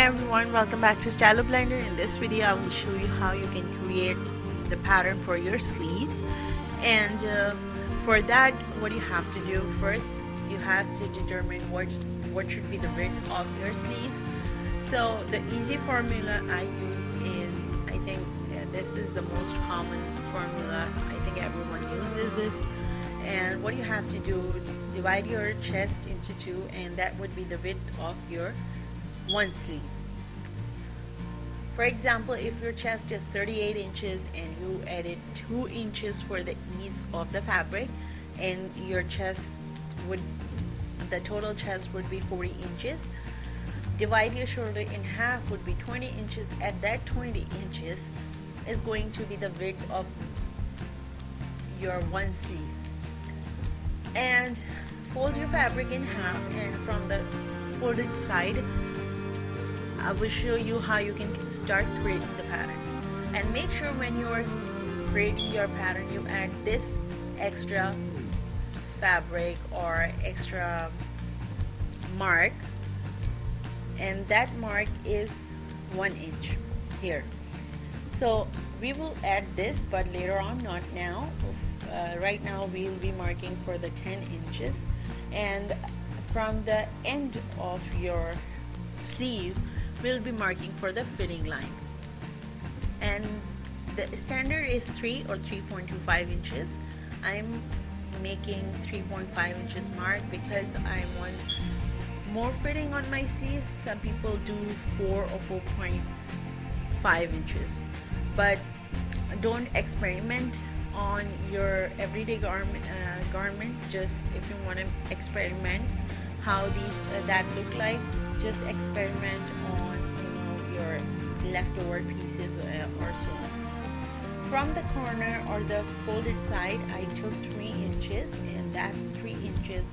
everyone, welcome back to Stylo Blender. In this video I will show you how you can create the pattern for your sleeves. And for that, what you have to do first, you have to determine what should be the width of your sleeves. So the easy formula I use is, I think this is the most common formula. I think everyone uses this. And what you have to do, divide your chest into two, and that would be the width of your one sleeve. For example, if your chest is 38 inches and you added 2 inches for the ease of the fabric, and your chest would, the total chest would be 40 inches. Divide your shoulder in half, would be 20 inches. At that 20 inches is going to be the width of your one sleeve. And fold your fabric in half, and from the folded side I will show you how you can start creating the pattern. And make sure when you are creating your pattern, you add this extra fabric or extra mark, and that mark is 1 inch here. So we will add this, but later on, not now. Right now we'll be marking for the 10 inches, and from the end of your sleeve we'll be marking for the fitting line. And the standard is 3 or 3.25 inches. I'm making 3.5 inches mark because I want more fitting on my sleeves. Some people do 4 or 4.5 inches, but don't experiment on your everyday garment. Just if you want to experiment how these that look like, just experiment on your leftover pieces or so. From the corner or the folded side, I took 3 inches, and that 3 inches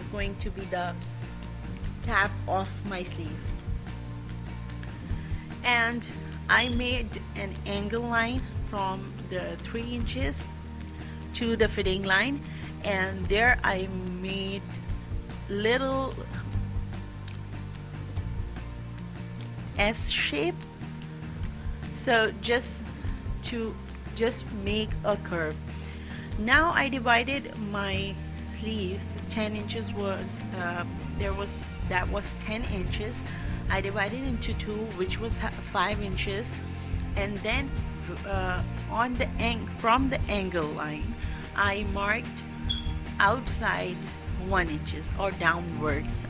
is going to be the cap of my sleeve. And I made an angle line from the 3 inches to the fitting line, and there I made little S shape, so just to make a curve. Now I divided my sleeves. 10 inches was that was 10 inches. I divided into 2, which was 5 inches, and then from the angle line I marked outside 1 inches or downwards,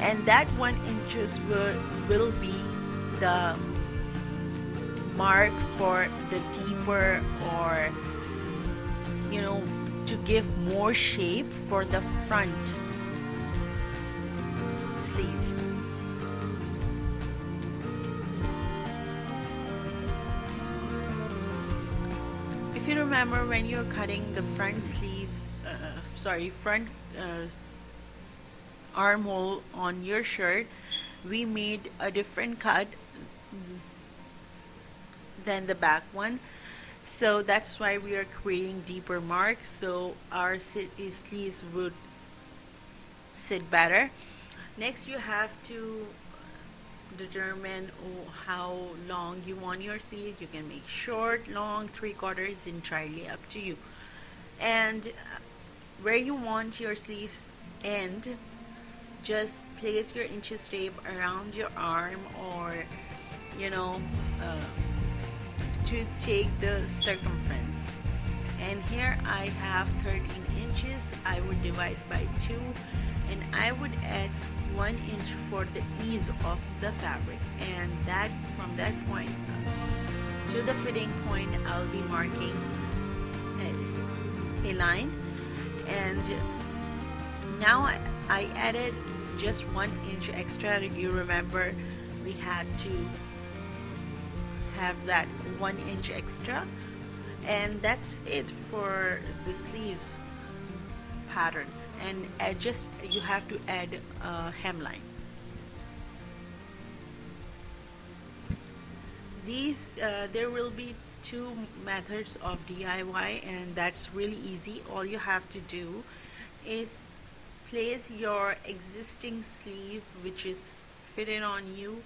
and that 1 inches will be the mark for the deeper, or to give more shape for the front sleeve. If you remember, when you're cutting the front sleeves, front armhole on your shirt, we made a different cut than the back one, so that's why we are creating deeper marks, so our sleeves would sit better. Next, you have to determine how long you want your sleeves. You can make short, long, 3/4 is entirely up to you. And where you want your sleeves end, just place your inches tape around your arm, or to take the circumference. And here I have 13 inches. I would divide by 2, and I would add 1 inch for the ease of the fabric, and that from that point to the fitting point I'll be marking as a line. And now I added just 1 inch extra. You remember we had to have that 1 inch extra, and that's it for the sleeves pattern. And you have to add a hemline. There will be 2 methods of DIY, and that's really easy. All you have to do is place your existing sleeve, which is fit it on you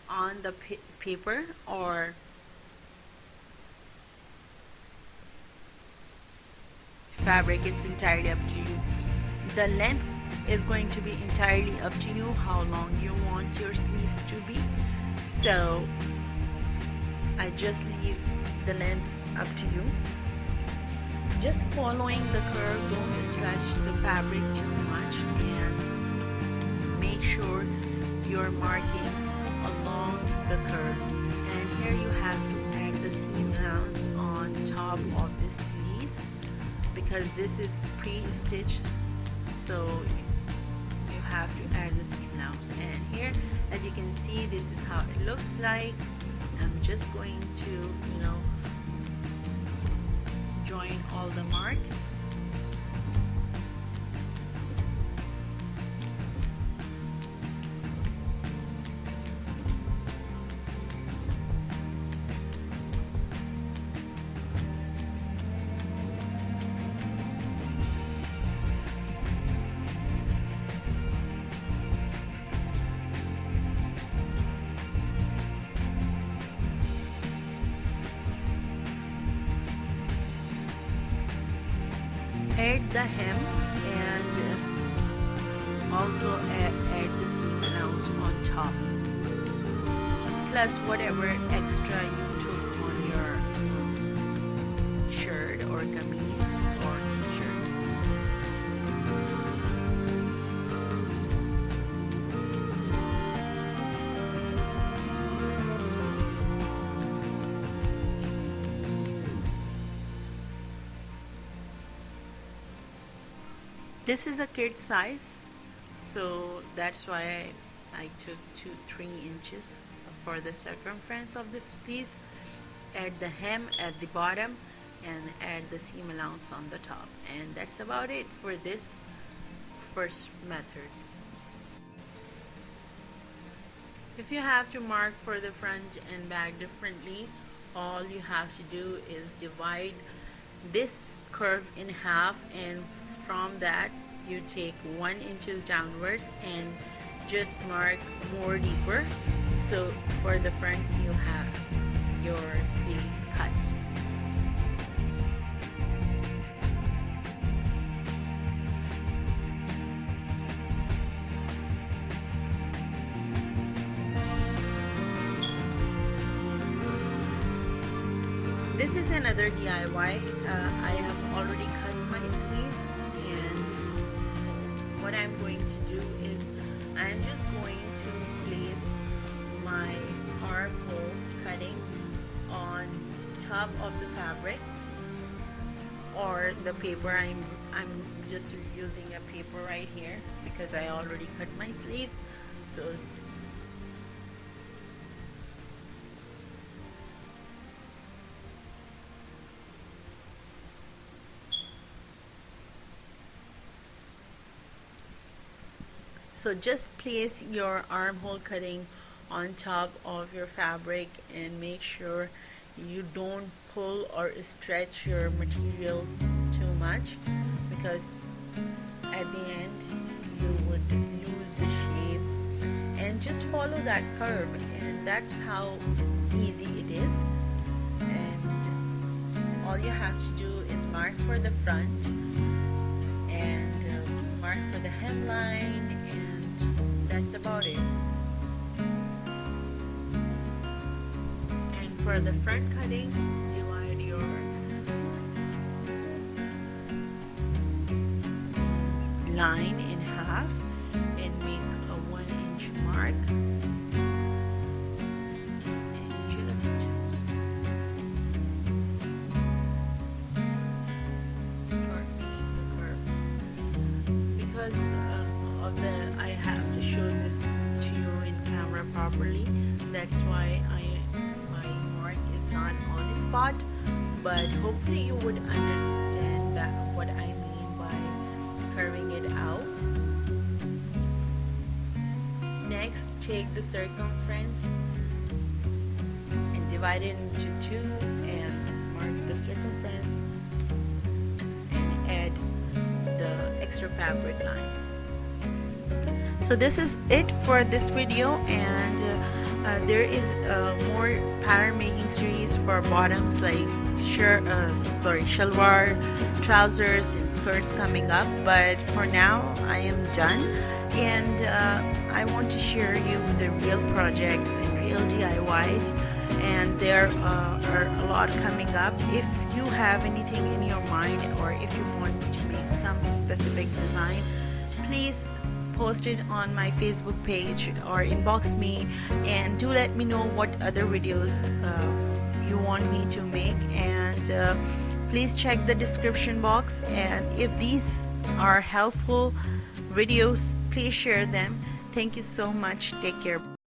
on the paper or fabric. It's entirely up to you. The length is going to be entirely up to you, how long you want your sleeves to be. So I just leave the length up to you. Just following the curve, don't stretch the fabric too much, and make sure you're marking along the curves. And here you have to add the seam allowance on top of the sleeves, because this is pre-stitched, so you have to add the seam allowance. And here, as you can see, this is how it looks like. I'm just going to, join all the marks. Add the hem and also add the seam allowance on top, plus whatever extra you took on your shirt or kameez or t-shirt. This is a kid size, so that's why I took 2-3 inches for the circumference of the sleeves. Add the hem at the bottom and add the seam allowance on the top, and that's about it for this first method. If you have to mark for the front and back differently, all you have to do is divide this curve in half, and from that you take 1 inches downwards and just mark more deeper. So for the front you have your sleeves cut. This is another DIY. I have already cut my sleeves, and what I'm going to do is I'm just going to place my armhole cutting on top of the fabric or the paper. I'm just using a paper right here because I already cut my sleeves. So just place your armhole cutting on top of your fabric and make sure you don't pull or stretch your material too much, because at the end you would lose the shape. And just follow that curve, and that's how easy it is. And all you have to do is mark for the front and mark for the hemline, and that's about it. And for the front cutting, divide your line in half and make a 1-inch mark, and just start making the curve. Because I have to show this to you in camera properly, that's why my mark is not on the spot, but hopefully you would understand that what I mean by curving it out. Next, take the circumference and divide it into 2 and mark the circumference and add the extra fabric line. So this is it for this video, and there is more pattern making series for bottoms like shalwar, trousers and skirts coming up, but for now I am done, and I want to share you the real projects and real DIYs, and there are a lot coming up. If you have anything in your mind, or if you want me to make some specific design, please post it on my Facebook page or inbox me, and do let me know what other videos you want me to make, and please check the description box, and if these are helpful videos, please share them. Thank you so much. Take care.